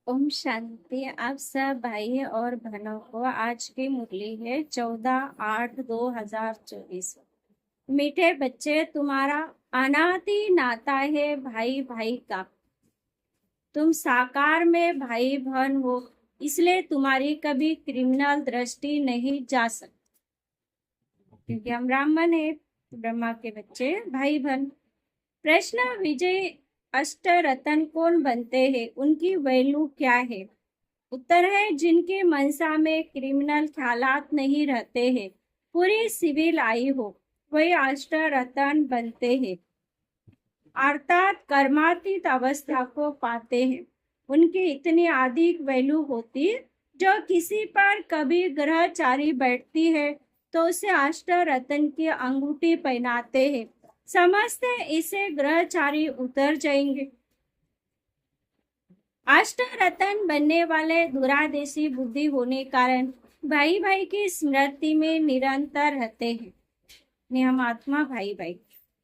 ओम शांति। आप सब भाई और बहनों को आज की मुरली है 14/8/2024। मीठे बच्चे, तुम्हारा अनादि नाता है भाई भाई का। तुम साकार में भाई बहन हो, इसलिए तुम्हारी कभी क्रिमिनल दृष्टि नहीं जा सकती, क्योंकि हम ब्राह्मण है, ब्रह्मा के बच्चे भाई बहन। प्रश्न विजय अष्ट रतन कौन बनते हैं, उनकी वैल्यू क्या है? उत्तर है, जिनके मनसा में क्रिमिनल ख्यालात नहीं रहते हैं, पूरी सिविल आई हो, वही अष्ट रतन बनते हैं, अर्थात कर्मातीत अवस्था को पाते हैं। उनकी इतनी अधिक वैल्यू होती, जो किसी पर कभी ग्रहचारी बैठती है तो उसे अष्ट रतन की अंगूठी पहनाते हैं, समझते इसे ग्रहचारी उतर जाएंगे। अष्ट रतन बनने वाले दुरादेशी बुद्धि होने कारण भाई भाई की स्मृति में निरंतर रहते हैं। नियम आत्मा भाई भाई।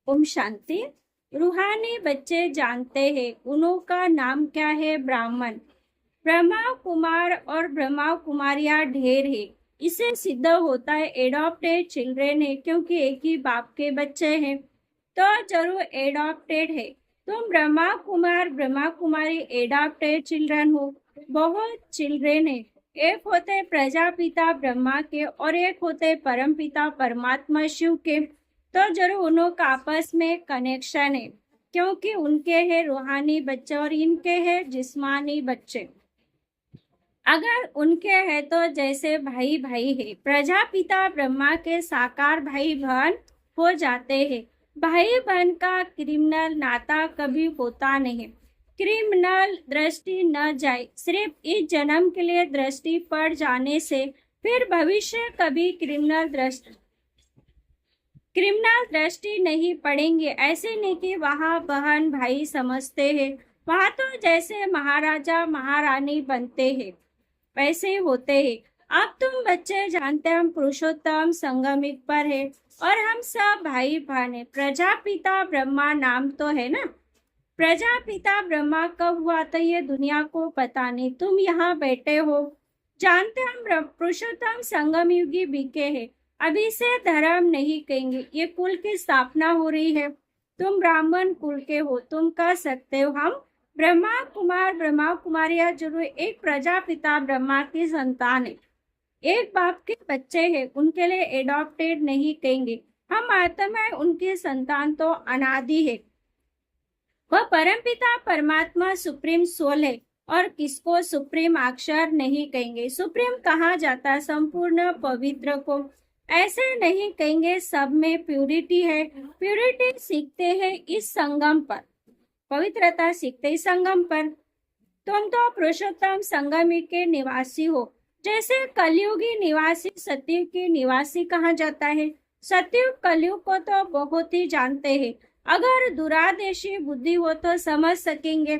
ओम शांति। रूहानी बच्चे जानते हैं उनका नाम क्या है? ब्राह्मण। ब्रह्मा कुमार और ब्रह्मा कुमारियां ढेर है, इसे सिद्ध होता है एडॉप्टेड चिल्ड्रेन है, क्योंकि एक ही बाप के बच्चे हैं तो जरूर एडॉप्टेड है। तुम ब्रह्मा कुमार ब्रह्मा कुमारी एडॉप्टेड चिल्ड्रन हो। बहुत चिल्ड्रेन है, एक होते प्रजापिता ब्रह्मा के और एक होते परम पिता परमात्मा शिव के, तो जरूर उन्हों का आपस में कनेक्शन है, क्योंकि उनके हैं रूहानी बच्चे और इनके हैं जिस्मानी बच्चे। अगर उनके हैं तो जैसे भाई भाई है, प्रजापिता ब्रह्मा के साकार भाई बहन हो जाते हैं। भाई बहन का क्रिमिनल नाता कभी होता नहीं, क्रिमिनल दृष्टि न जाए, सिर्फ इस जन्म के लिए दृष्टि पड़ जाने से फिर भविष्य कभी क्रिमिनल दृष्टि नहीं पड़ेंगे। ऐसे नहीं कि वहाँ बहन भाई समझते हैं, वहाँ तो जैसे महाराजा महारानी बनते हैं वैसे होते हैं। अब तुम बच्चे जानते हम पुरुषोत्तम संगमिक पर है और हम सब भाई बहन है। प्रजापिता ब्रह्मा नाम तो है ना, प्रजापिता ब्रह्मा कब हुआ तो ये दुनिया को पता नहीं, तुम यहाँ बैठे हो जानते हम पुरुषोत्तम संगम युगी बीके है। अभी से धर्म नहीं कहेंगे, ये कुल की स्थापना हो रही है। तुम ब्राह्मण कुल के हो, तुम कह सकते हो हम ब्रह्मा कुमार ब्रह्मा कुमारियां जरूर एक प्रजापिता ब्रह्मा की संतान है, एक बाप के बच्चे हैं, उनके लिए एडॉप्टेड नहीं कहेंगे। हम आत्मा है, उनकी संतान तो अनादि है। वह परमपिता परमात्मा सुप्रीम सोल है और किसको सुप्रीम अक्षर नहीं कहेंगे। सुप्रीम कहा जाता है संपूर्ण पवित्र को, ऐसे नहीं कहेंगे। सब में प्यूरिटी है, प्यूरिटी सीखते हैं इस संगम पर, पवित्रता सीखते इस संगम पर। तुम तो पुरुषोत्तम संगम के निवासी हो, जैसे कलयुगी निवासी सतयुग के निवासी कहा जाता है। सतयुग कलयुग को तो बहुत ही जानते हैं, अगर दुरादेशी बुद्धि हो तो समझ सकेंगे।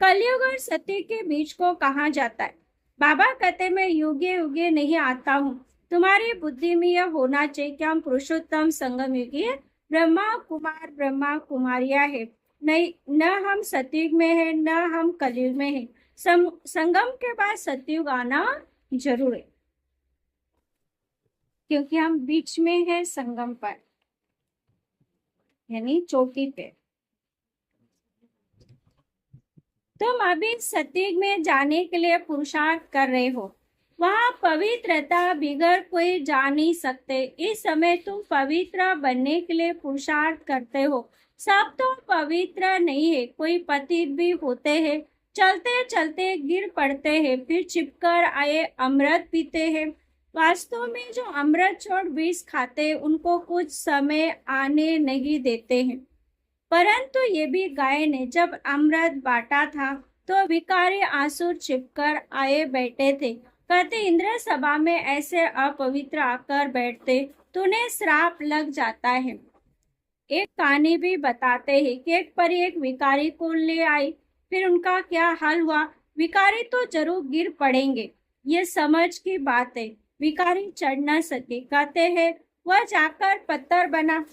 कलयुग और सत्य के बीच को कहा जाता है। बाबा कहते मैं युगे युगे नहीं आता हूँ, तुम्हारी बुद्धि में यह होना चाहिए कि हम पुरुषोत्तम संगम युगी ब्रह्मा कुमार ब्रह्मा कुमारियां है, नहीं न हम सतयुग में है न हम कलयुग में है। संगम के बाद सतयुग आना जरूर है, क्योंकि हम बीच में है संगम पर, यानी चोटी पे। तुम अभी सतयुग में जाने के लिए पुरुषार्थ कर रहे हो, वहाँ पवित्रता बिगड़ कोई जा नहीं सकते। इस समय तुम पवित्र बनने के लिए पुरुषार्थ करते हो। सब तो पवित्र नहीं है, कोई पतित भी होते हैं, चलते चलते गिर पड़ते हैं, फिर छिपकर आए अमृत पीते हैं। वास्तव में जो अमृत छोड़ विष खाते उनको कुछ समय आने नहीं देते हैं। परंतु ये भी गाय ने जब अमृत बांटा था तो भिखारी आंसू छिपकर आए बैठे थे, कहते इंद्र सभा में ऐसे अपवित्र आकर बैठते तो उन्हें श्राप लग जाता है। एक कहानी भी बताते हैं कि एक परी एक भिखारी को ले आई, फिर उनका क्या हाल हुआ। भिखारी तो जरूर गिर पड़ेंगे, ये समझ की बात है। भिखारी चढ़ न सके, कहते हैं वह जाकर पत्थर बना।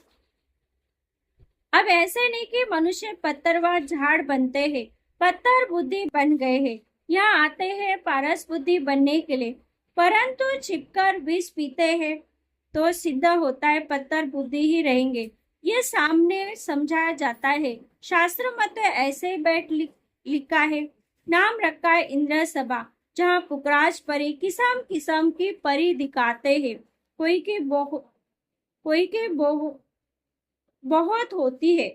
अब ऐसे नहीं कि मनुष्य पत्थर व झाड़ बनते हैं, पत्थर बुद्धि बन गए हैं। यहाँ आते हैं पारस बुद्धि बनने के लिए, परंतु छिपकर विष पीते हैं तो सिद्ध होता है पत्थर बुद्धि ही रहेंगे। ये सामने समझाया जाता है। शास्त्र मत ऐसे लिखा है। नाम रखा है इंद्र सभा, जहाँ पुखराज परी किस्म किस्म की परी दिखाते हैं। कोई के बहुत होती है।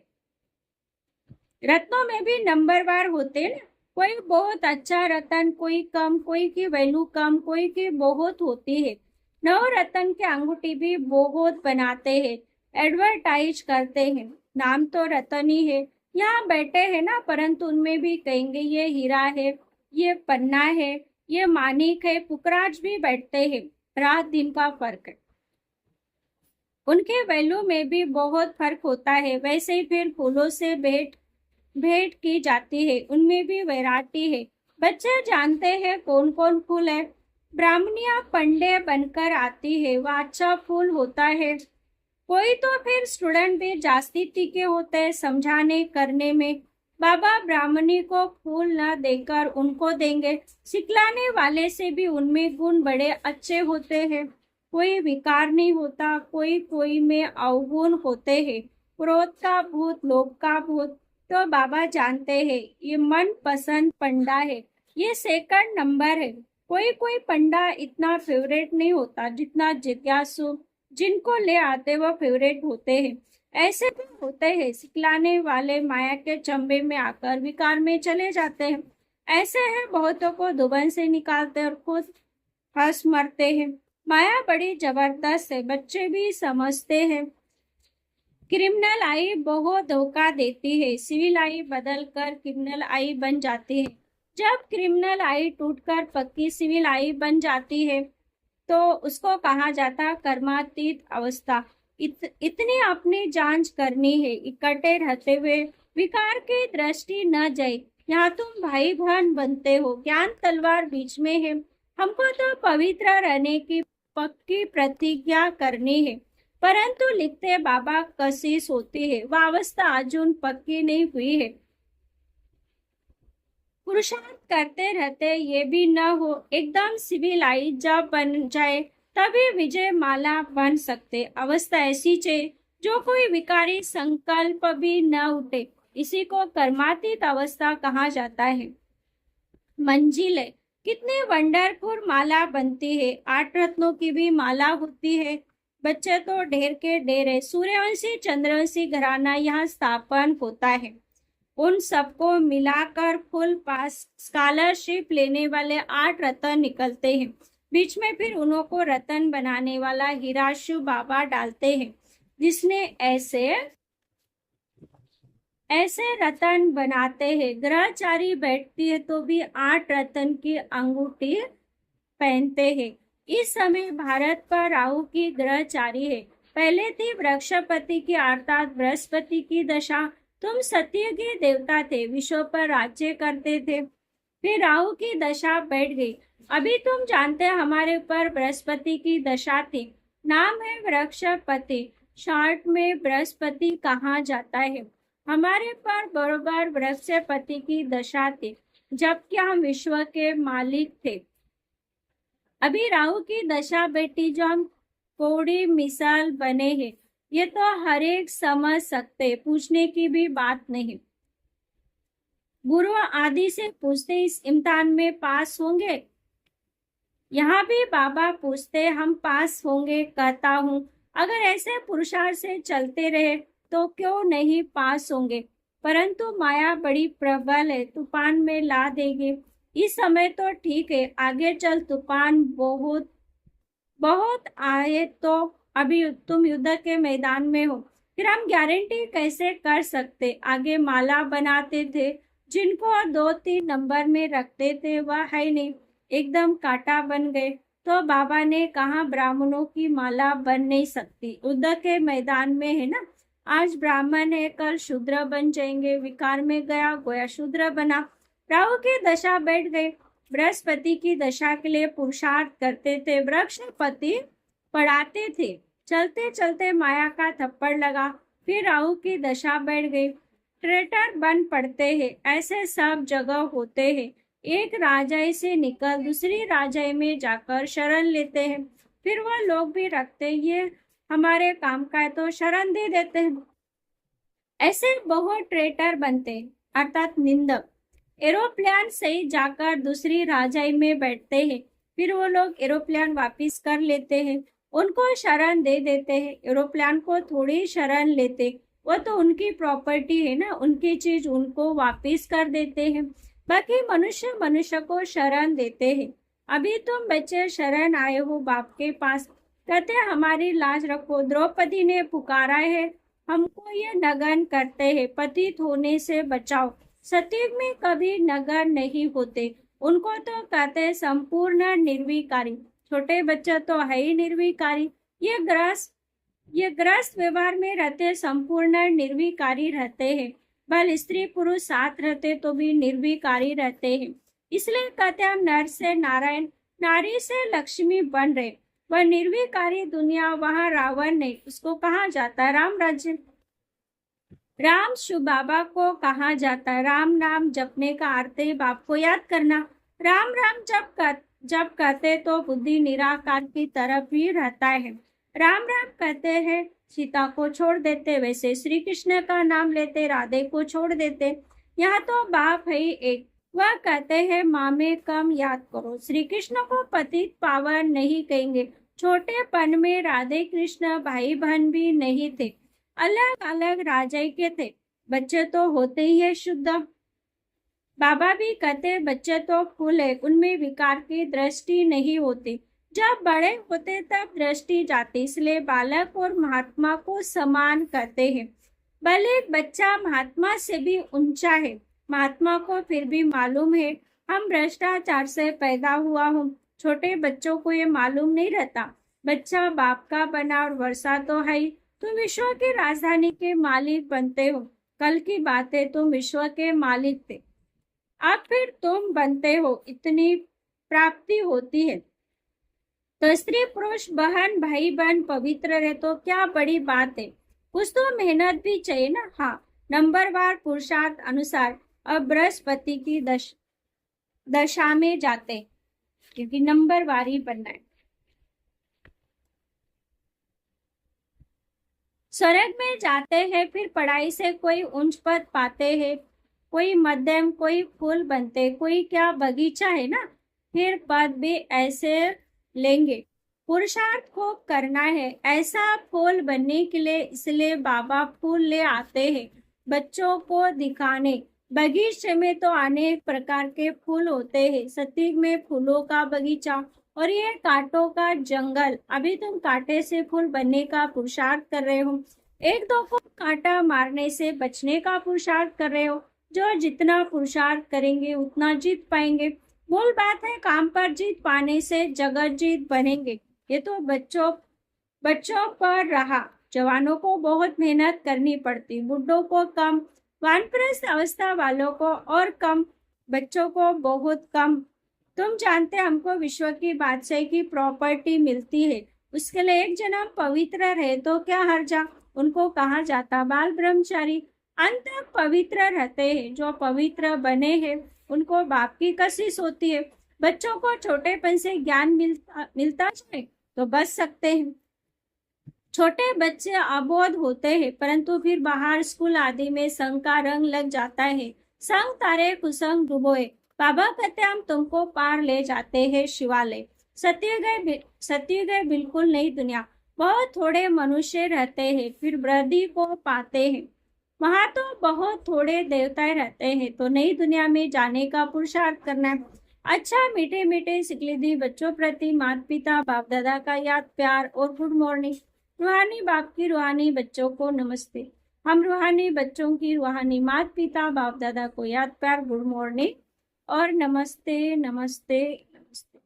रत्नों में भी नंबरवार होते हैं ना। कोई बहुत अच्छा रतन, कोई कम, कोई की वैल्यू कम, कोई की बहुत होती है। नव रतन की अंगूठी भी बहुत बनाते हैं, एडवर्टाइज करते हैं। नाम तो रतन ही है। यहाँ बैठे हैं ना, परंतु उनमें भी कहेंगे ये हीरा है, ये पन्ना है, ये मानिक है। पुखराज भी बैठते हैं। रात दिन का फर्क है, उनके वैल्यू में भी बहुत फर्क होता है। वैसे ही फिर फूलों से भेंट भेंट की जाती है, उनमें भी वैरायटी है। बच्चे जानते हैं कौन कौन फूल है। ब्राह्मणियां पंडे बनकर आती है, वह अच्छा फूल होता है। कोई तो फिर स्टूडेंट भी जास्ती टीके होते हैं समझाने करने में। बाबा ब्राह्मणी को फूल न देकर उनको देंगे। सिखलाने वाले से भी उनमें गुण बड़े अच्छे होते हैं। कोई विकार नहीं होता, कोई कोई में अवगुण होते हैं। क्रोध का भूत, लोभ का भूत तो बाबा जानते हैं। ये मन पसंद पंडा है, ये सेकंड नंबर है। कोई कोई पंडा इतना फेवरेट नहीं होता जितना जिज्ञासु जिनको ले आते वह फेवरेट होते हैं। ऐसे भी होते हैं सिखलाने वाले माया के चंबे में आकर विकार में चले जाते हैं। ऐसे है बहुतों को दुबन से निकालते और खुद हंस मरते हैं। माया बड़ी जबरदस्त है, बच्चे भी समझते हैं। क्रिमिनल आई बहुत धोखा देती है, सिविल आई बदल कर क्रिमिनल आई बन जाती है। जब क्रिमिनल आई टूटकर पक्की सिविल आई बन जाती है तो उसको कहा जाता कर्मातीत अवस्था। इतनी अपनी जांच करनी है, इकट्ठे रहते हुए विकार की दृष्टि न जाए। यहाँ तुम भाई बहन बनते हो, ज्ञान तलवार बीच में है। हमको तो पवित्र रहने की पक्की प्रतिज्ञा करनी है, परंतु लिखते बाबा कशिश होती है, वह अवस्था अजून पक्की नहीं हुई है। पुरुषार्थ करते रहते ये भी न हो एकदम सिविलाइज जब बन जाए तभी विजय माला बन सकते। अवस्था ऐसी चाहिए जो कोई विकारी संकल्प भी न उठे, इसी को कर्मातीत अवस्था कहा जाता है। मंजिल कितनी वंडरफुल माला बनती है, 8 रत्नों की भी माला होती है। बच्चे तो ढेर के ढेर है। सूर्यवंशी चंद्रवंशी घराना यहाँ स्थापन होता है। उन सबको मिलाकर फुल पास स्कॉलरशिप लेने वाले 8 रतन निकलते हैं। बीच में फिर उन्हों को रतन बनाने वाला हीराशु बाबा डालते हैं, जिसने ऐसे ऐसे रतन बनाते हैं। ग्रहचारी बैठती है तो भी 8 रतन की अंगूठी पहनते हैं। इस समय भारत पर राहु की ग्रहचारी है। पहले थी वृक्षपति की अर्थात बृहस्पति की दशा। तुम सत्य के देवता थे, विश्व पर राज्य करते थे। फिर राहु की दशा बैठ गई। अभी तुम जानते हैं हमारे ऊपर बृहस्पति की दशा थी। नाम है वृक्षपति, शॉर्ट में बृहस्पति कहा जाता है। हमारे पर बरोबर वृक्षपति की दशा थी, जबकि हम विश्व के मालिक थे। अभी राहु की दशा बेटी जो हम कोड़ी मिसाल बने हैं, ये तो हर एक समझ सकते, पूछने की भी बात नहीं। गुरु आदि से पूछते इस इम्तिहान में पास होंगे। यहाँ भी बाबा पूछते हम पास होंगे, कहता हूँ अगर ऐसे पुरुषार्थ से चलते रहे तो क्यों नहीं पास होंगे। परंतु माया बड़ी प्रबल है, तूफान में ला देगी। इस समय तो ठीक है, आगे चल तूफान बहुत बहुत आए तो अभी तुम युद्ध के मैदान में हो, फिर हम गारंटी कैसे कर सकते। आगे माला बनाते थे, जिनको 2-3 नंबर में रखते थे वह है नहीं, एकदम कांटा बन गए। तो बाबा ने कहा ब्राह्मणों की माला बन नहीं सकती, युद्ध के मैदान में है ना। आज ब्राह्मण है, कल शूद्र बन जाएंगे। विकार में गया, गोया शूद्र बना। राहु की दशा बैठ गई। बृहस्पति की दशा के लिए पुरुषार्थ करते थे, वृक्षपति पढ़ाते थे। चलते चलते माया का थप्पड़ लगा, फिर राहु की दशा बैठ गई। ट्रेटर बन पड़ते हैं। ऐसे सब जगह होते हैं। एक राजाई से निकल दूसरी राजाई में जाकर शरण लेते हैं। फिर वह लोग भी रखते ये हमारे काम का है तो शरण दे देते हैं। ऐसे बहुत ट्रेटर बनते अर्थात निंदक एरोप्लेन से ही जाकर दूसरी राजाई में बैठते हैं। फिर वो लोग एरोप्लेन वापस कर लेते हैं, उनको शरण दे देते हैं। एरोप्लेन को थोड़ी शरण लेते, वो तो उनकी प्रॉपर्टी है ना, उनकी चीज उनको वापस कर देते हैं। बाकी मनुष्य मनुष्य को शरण देते हैं। अभी तुम बच्चे शरण आए हो बाप के पास, कहते हमारी लाज रखो। द्रौपदी ने पुकारा है, हमको ये नगन करते हैं, पतित होने से बचाओ। सतयुग में कभी नगर नहीं होते, उनको तो कहते संपूर्ण निर्विकारी। छोटे बच्चे तो है ही निर्विकारी। ये ग्रस्त व्यवहार में रहते संपूर्ण निर्विकारी रहते हैं। भले स्त्री पुरुष साथ रहते तो भी निर्विकारी रहते हैं। इसलिए कहते हम नर से नारायण, नारी से लक्ष्मी बन रहे। वह निर्विकारी दुनिया, वहां रावण नहीं, उसको कहा जाता है राम राज्य। राम शिव बाबा को कहा जाता है। राम नाम जपने का अर्थ है बाप को याद करना। राम राम जब कहते तो बुद्धि निराकार की तरफ ही रहता है। राम राम कहते हैं सीता को छोड़ देते, वैसे श्री कृष्ण का नाम लेते राधे को छोड़ देते। यहाँ तो बाप है ही एक, वह कहते हैं माँ में कम याद करो। श्री कृष्ण को पतित पावन नहीं कहेंगे। छोटेपन में राधे कृष्ण भाई बहन भी नहीं थे, अलग अलग राजाई के थे। बच्चे तो होते ही है शुद्ध। बाबा भी कहते बच्चे तो फूल है, उनमें विकार की दृष्टि नहीं होती। जब बड़े होते तब दृष्टि जाती, इसलिए बालक और महात्मा को समान करते हैं। भले एक बच्चा महात्मा से भी ऊंचा है, महात्मा को फिर भी मालूम है हम भ्रष्टाचार से पैदा हुआ हूँ। छोटे बच्चों को ये मालूम नहीं रहता, बच्चा बाप का बना और वर्षा तो है ही। तुम विश्व की राजधानी के मालिक बनते हो। कल की बात है, तुम विश्व के मालिक थे, अब फिर तुम बनते हो, इतनी प्राप्ति होती है। तो स्त्री पुरुष बहन भाई बहन पवित्र रहे तो क्या बड़ी बात है। कुछ तो मेहनत भी चाहिए ना। हाँ, नंबरवार पुरुषार्थ अनुसार अब बृहस्पति की दशा में जाते, क्योंकि नंबरवार ही बनना है। स्वर्ग में जाते हैं, फिर पढ़ाई से कोई उच्च पद पाते हैं, कोई मध्यम, कोई फूल बनते, कोई क्या बगीचा है ना, फिर पद भी ऐसे लेंगे। पुरुषार्थ खूब करना है ऐसा फूल बनने के लिए, इसलिए बाबा फूल ले आते हैं बच्चों को दिखाने। बगीचे में तो अनेक प्रकार के फूल होते हैं। सतयुग में फूलों का बगीचा और ये कांटों का जंगल। अभी तुम कांटे से फूल बनने का पुरुषार्थ कर रहे हो, एक दो को कांटा मारने से बचने का पुरुषार्थ कर रहे हो। जो जितना पुरुषार्थ करेंगे उतना जीत पाएंगे। मूल बात है, काम पर जीत पाने से जगत जीत बनेंगे। ये तो बच्चों पर रहा, जवानों को बहुत मेहनत करनी पड़ती, बुढ़ों को कम, वानप्रस्थ अवस्था वालों को और कम, बच्चों को बहुत कम। तुम जानते हमको विश्व की बादशाही की प्रॉपर्टी मिलती है, उसके लिए एक जन्म पवित्र रहे तो क्या हर्जा। उनको कहा जाता बाल ब्रह्मचारी। अंत तक पवित्र रहते हैं। जो पवित्र बने हैं उनको बाप की कशिश होती है। बच्चों को छोटेपन से ज्ञान मिलता जाए तो बच सकते हैं। छोटे बच्चे अबोध होते हैं, परंतु फिर बाहर स्कूल आदि में संग का रंग लग जाता है। संग तारे कुसंग डुबोए, बाबा कहते हम तुमको पार ले जाते हैं शिवालय। सत्युग है बिल्कुल नई दुनिया, बहुत थोड़े मनुष्य रहते हैं, फिर वृद्धि को पाते हैं। वहां तो बहुत थोड़े देवताएं रहते हैं, तो नई दुनिया में जाने का पुरुषार्थ करना है। अच्छा, मीठे मीठे सिकलिदी बच्चों प्रति माता पिता बाप दादा का याद प्यार और गुड मॉर्निंग। रूहानी बाप की रूहानी बच्चों को नमस्ते। हम रूहानी बच्चों की रूहानी माता पिता बाप दादा को याद प्यार गुड मॉर्निंग और नमस्ते नमस्ते नमस्ते।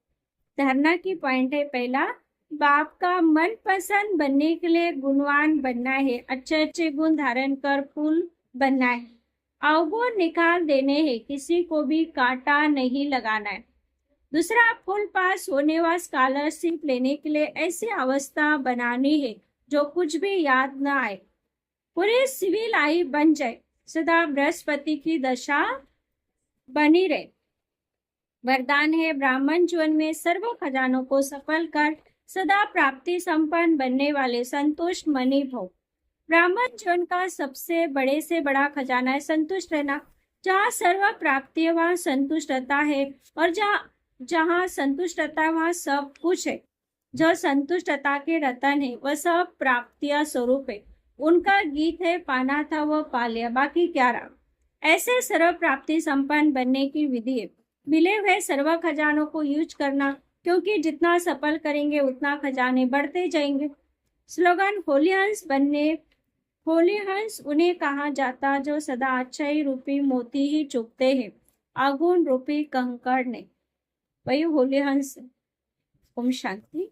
धारणा की पॉइंट है पहला, बाप का मन पसंद बनने के लिए गुणवान बनना है, अच्छे अच्छे गुण धारण कर फूल बनना है, अवगुण निकाल देने हैं, किसी को भी कांटा नहीं लगाना है। दूसरा, फुल पास होने व स्कॉलरशिप लेने के लिए ऐसी अवस्था बनानी है जो कुछ भी याद न आए, पूरी सिविल आई बन जाए, सदा बृहस्पति की दशा बनी रहे। वरदान है ब्राह्मण जीवन में सर्व खजानों को सफल कर सदा प्राप्ति संपन्न बनने वाले संतुष्ट मनी भव। ब्राह्मण जीवन का सबसे बड़े से बड़ा खजाना है संतुष्ट रहना। जहाँ सर्व प्राप्ति है वहाँ संतुष्टता है, और जहाँ संतुष्टता है वहाँ सब कुछ है। जो संतुष्टता के रतन है वह सब प्राप्तियां स्वरूप है। उनका गीत है पाना था वह पा लिया, बाकी क्या रहा। ऐसे सर्व प्राप्ति संपन्न बनने की विधि है मिले हुए सर्व खजानों को यूज करना, क्योंकि जितना सफल करेंगे उतना खजाने बढ़ते जाएंगे। स्लोगन होली हंस उन्हें कहा जाता जो सदा अच्छाई रूपी मोती ही चुपते हैं, आगुन रूपी कंकड़ ने। वही होली हंस। ओम शांति।